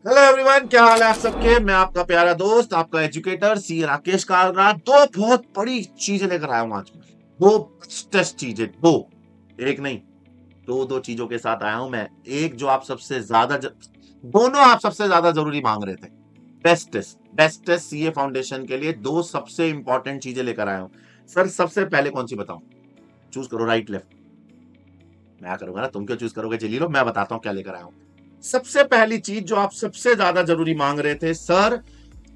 Hello everyone, क्या हाल है आप सबके। मैं आपका प्यारा दोस्त, आपका एजुकेटर सी राकेश कालरा दो बहुत बड़ी चीजें लेकर आया हूं आज मैं। दो टेस्ट चीजें, दो, एक नहीं, दो चीजों के साथ आया हूं मैं। एक जो आप सबसे ज्यादा दोनों आप सबसे ज्यादा जरूरी मांग रहे थे। बेस्ट टेस्ट सीए फाउंडेशन के लिए दो सबसे इंपॉर्टेंट चीजें लेकर आया हूं। सर सबसे पहले कौन सी बताऊं? चूज करो, राइट लेफ्ट। मैं करूंगा ना, तुम क्यों चूज करोगे? चलिए लो, मैं बताता हूं क्या लेकर आया हूं। सबसे पहली चीज जो आप सबसे ज्यादा जरूरी मांग रहे थे, सर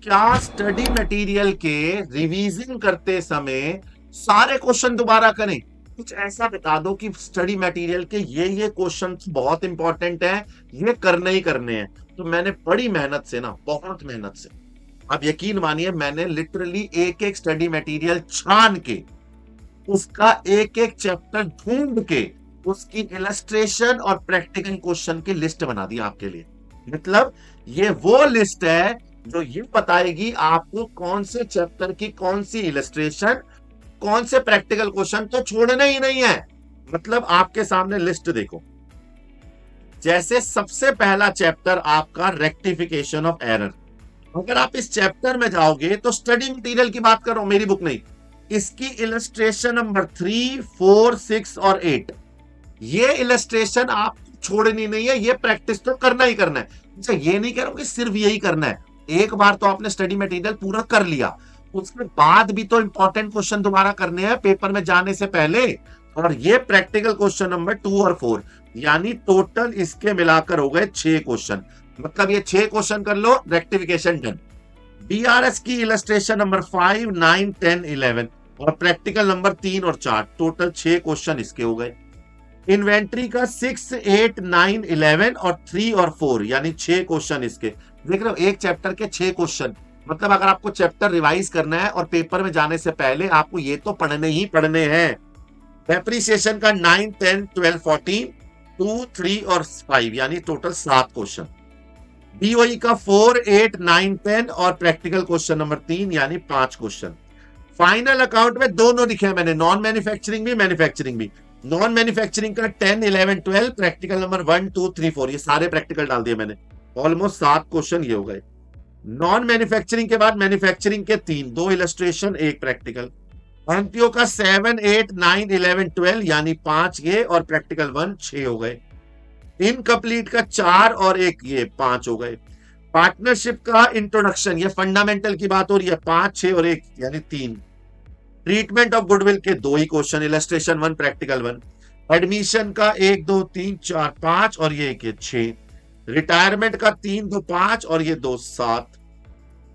क्या स्टडी मटेरियल के रिवीजन करते समय सारे क्वेश्चन दोबारा करें? कुछ ऐसा बता दो कि स्टडी मटेरियल के ये क्वेश्चन बहुत इंपॉर्टेंट है, ये करने ही करने हैं। तो मैंने बड़ी मेहनत से ना, बहुत मेहनत से, आप यकीन मानिए, मैंने लिटरली एक एक स्टडी मटेरियल छान के, उसका एक एक चैप्टर ढूंढ के, उसकी इलस्ट्रेशन और प्रैक्टिकल क्वेश्चन की लिस्ट बना दी आपके लिए। मतलब ये वो लिस्ट है जो ये बताएगी आपको कौन से चैप्टर की कौन सी इलस्ट्रेशन, कौन से प्रैक्टिकल क्वेश्चन तो छोड़ना ही नहीं है। मतलब आपके सामने लिस्ट देखो। जैसे सबसे पहला चैप्टर आपका रेक्टिफिकेशन ऑफ एरर। अगर आप इस चैप्टर में जाओगे तो स्टडी मटेरियल की बात करो, मेरी बुक नहीं, इसकी इलस्ट्रेशन नंबर 3, 4, 6 और 8, ये इलस्ट्रेशन आप छोड़नी नहीं है, ये प्रैक्टिस तो करना ही करना है। अच्छा, ये नहीं कह रहा हूं कि सिर्फ यही करना है। एक बार तो आपने स्टडी मटेरियल पूरा कर लिया, उसके बाद भी तो इंपॉर्टेंट क्वेश्चन दोबारा करने हैं पेपर में जाने से पहले। और ये प्रैक्टिकल क्वेश्चन नंबर 2 और 4, यानी टोटल इसके मिलाकर हो गए 6 क्वेश्चन। मतलब ये 6 क्वेश्चन कर लो, रेक्टिफिकेशन डन। बीआरएस की इलस्ट्रेशन नंबर 5, 9, 10, 11 और प्रैक्टिकल नंबर 3 और 4, टोटल 6 क्वेश्चन इसके हो गए। इन्वेंट्री का 6, 8, 9, 11 और 3 और 4, यानी 6 क्वेश्चन इसके। देख रहे हो, एक चैप्टर के 6 क्वेश्चन। मतलब अगर आपको चैप्टर रिवाइज करना है और पेपर में जाने से पहले आपको ये तो पढ़ने ही पढ़ने हैं। डेप्रिसिएशन का 9, 10, 12, 14, 2, 3 और 5, यानी टोटल 7 क्वेश्चन। बीओई का 4, 8, 9, 10 और प्रैक्टिकल क्वेश्चन नंबर 3, यानी 5 क्वेश्चन। फाइनल अकाउंट में दोनों लिखे हैं मैंने, नॉन मैन्युफैक्चरिंग भी, मैन्युफैक्चरिंग भी। नॉन मैन्युफैक्चरिंग का 10, 11, 12, प्रैक्टिकल नंबर 1, 2, 3, 4, ये सारे प्रैक्टिकल डाल दिए मैंने। ऑलमोस्ट 7 क्वेश्चन ये हो गए। नॉन मैन्युफैक्चरिंग के बाद मैन्युफैक्चरिंग के 3, 2 इलस्ट्रेशन, 1 प्रैक्टिकल। एमपीओ का 7, 8, 9, 11, 12, यानी 5 ये और प्रैक्टिकल 1, 6 हो गए। इनकम्प्लीट का 4 और 1 ये 5 हो गए। पार्टनरशिप का इंट्रोडक्शन, ये फंडामेंटल की बात हो रही है, 5, 6 और 1 यानी 3। ट्रीटमेंट ऑफ गुडविल के 2 ही क्वेश्चन, इलस्ट्रेशन 1, प्रैक्टिकल 1। एडमिशन का 1, 2, 3, 4, 5 और ये 1, 6। रिटायरमेंट का 3, 2, 5 और ये 2, 7।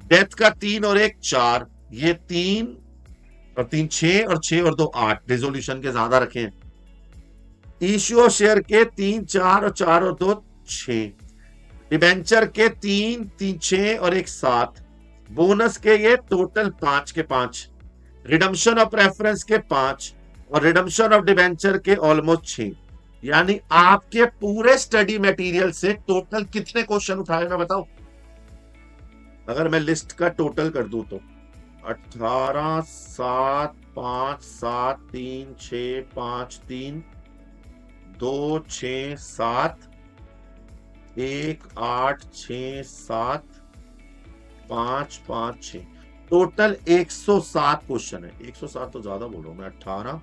डेथ का 3 और 1, 4, ये 3 और 3, 6 और 6 और 2, 8। रिजोल्यूशन के ज्यादा रखें। इश्यू ऑफ शेयर के 3, 4 और 4 और 2, 6। डिबेंचर के 3, 3, 6 और 1, 7। बोनस के ये टोटल 5 के 5। रिडम्पशन ऑफ प्रेफरेंस के 5 और रिडम्पशन ऑफ डिबेंचर के ऑलमोस्ट 6। यानी आपके पूरे स्टडी मटेरियल से टोटल कितने क्वेश्चन उठाए मैं बताऊं? अगर मैं लिस्ट का टोटल कर दूं तो 18, 7, 5, 7, 3, 6, 5, 3, 2, 6, 7, 1, 8, 6, 7, 5, 5, 6, टोटल 107 क्वेश्चन है। 107 तो ज्यादा बोल रहा हूं मैं। 18,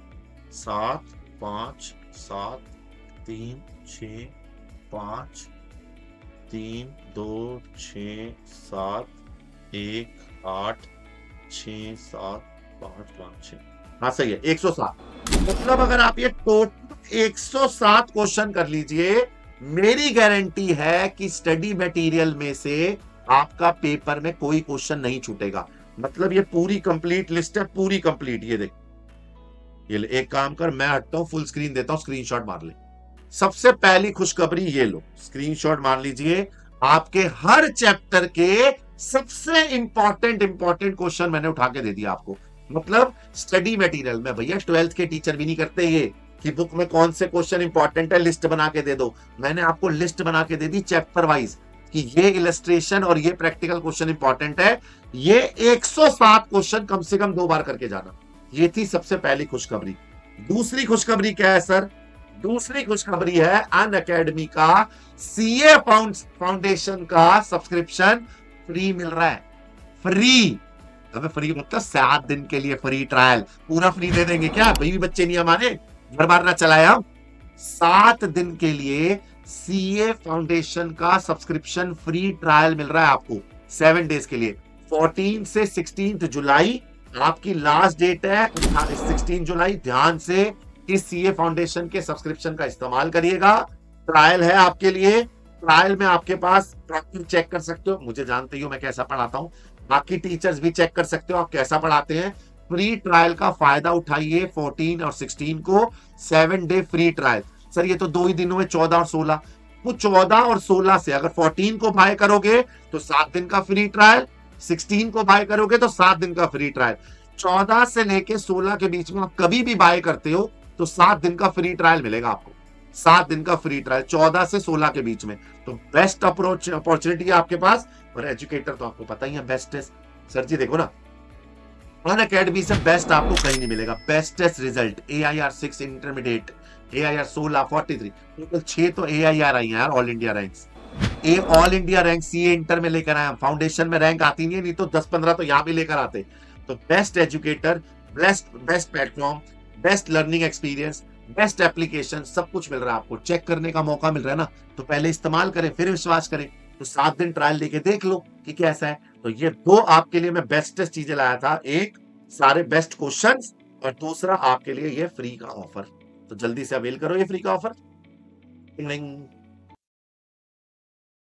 7, 5, 7, 3, 6, 5, 3, 2, 6, 7, 1, 8, 6, 7, 5, 5, 6, हाँ सही है 107। मतलब अगर आप ये टोटल 107 क्वेश्चन कर लीजिए, मेरी गारंटी है कि स्टडी मटेरियल में से आपका पेपर में कोई क्वेश्चन नहीं छूटेगा। मतलब ये पूरी कंप्लीट लिस्ट है, पूरी कंप्लीट। ये देख, ये ले, एक काम कर, मैं हटता हूं, फुल स्क्रीन देता हूं, स्क्रीनशॉट मार ले। सबसे पहली खुशखबरी ये लो, स्क्रीनशॉट मार लीजिए। आपके हर चैप्टर के सबसे इंपॉर्टेंट क्वेश्चन मैंने उठा के दे दिया आपको। मतलब स्टडी मटेरियल में भैया 12th के टीचर भी नहीं करते ये कि बुक में कौन से क्वेश्चन इंपॉर्टेंट है लिस्ट बना के दे दो। मैंने आपको लिस्ट बना के दे दी चैप्टर वाइज कि ये इलस्ट्रेशन और ये प्रैक्टिकल क्वेश्चन इंपॉर्टेंट है। ये 107 क्वेश्चन कम से कम 2 बार करके जाना। ये थी सबसे पहली खुशखबरी। दूसरी खुशखबरी क्या है सर? दूसरी खुशखबरी है अन अकेडमी का सीए फाउंडेशन का सब्सक्रिप्शन फ्री मिल रहा है। फ्री, अबे फ्री मतलब 7 दिन के लिए फ्री ट्रायल, पूरा फ्री दे देंगे क्या? बीवी बच्चे नहीं हमारे, घर बार ना चलाए हम। 7 दिन के लिए सीए फाउंडेशन का सब्सक्रिप्शन फ्री ट्रायल मिल रहा है आपको 7 डेज के लिए। 14 से 16 जुलाई आपकी लास्ट डेट है। 16 जुलाई ध्यान से इस सीए फाउंडेशन के सब्सक्रिप्शन का इस्तेमाल करिएगा। ट्रायल है आपके लिए। ट्रायल में आपके पास प्रैक्टिस चेक कर सकते हो, मुझे जानते ही हो मैं कैसा पढ़ाता हूं, बाकी टीचर्स भी चेक कर सकते हो आप कैसा पढ़ाते हैं। फ्री ट्रायल का फायदा उठाइए 14 और 16 को, 7 डे फ्री ट्रायल। सर ये तो 2 ही दिन हुए, 14 और 16। वो 14 और 16 से अगर 14 को बाय करोगे तो 7 दिन का फ्री ट्रायल, 16 को बाय करोगे तो 7 दिन का फ्री ट्रायल। 14 से लेके 16 के बीच में आप कभी भी बाय करते हो तो 7 दिन का फ्री ट्रायल मिलेगा आपको। 7 दिन का फ्री ट्रायल 14 से 16 के बीच में। तो बेस्ट अप्रोच अपॉर्चुनिटी है आपके पास। और एजुकेटर तो आपको पता ही है बेस्ट है। सर जी देखो ना, अन अकेडमी से बेस्ट आपको कहीं नहीं मिलेगा। Bestest result AIR 6 intermediate, AIR 16, 43, total 6 तो AIR आई है यार, all India ranks. All India rank CA inter में लेकर आए। फाउंडेशन में रैंक आती नहीं तो 10-15 तो यहाँ भी लेकर आते। तो best educator, best platform, best learning experience, best application, सब कुछ मिल रहा है आपको। चेक करने का मौका मिल रहा है ना, तो पहले इस्तेमाल करें फिर विश्वास करें। तो 7 दिन ट्रायल लेके देख लो कि कैसा है। तो ये 2 आपके लिए मैं बेस्टेस्ट चीजें लाया था, एक सारे बेस्ट क्वेश्चंस और दूसरा आपके लिए ये फ्री का ऑफर। तो जल्दी से अवेल करो ये फ्री का ऑफर।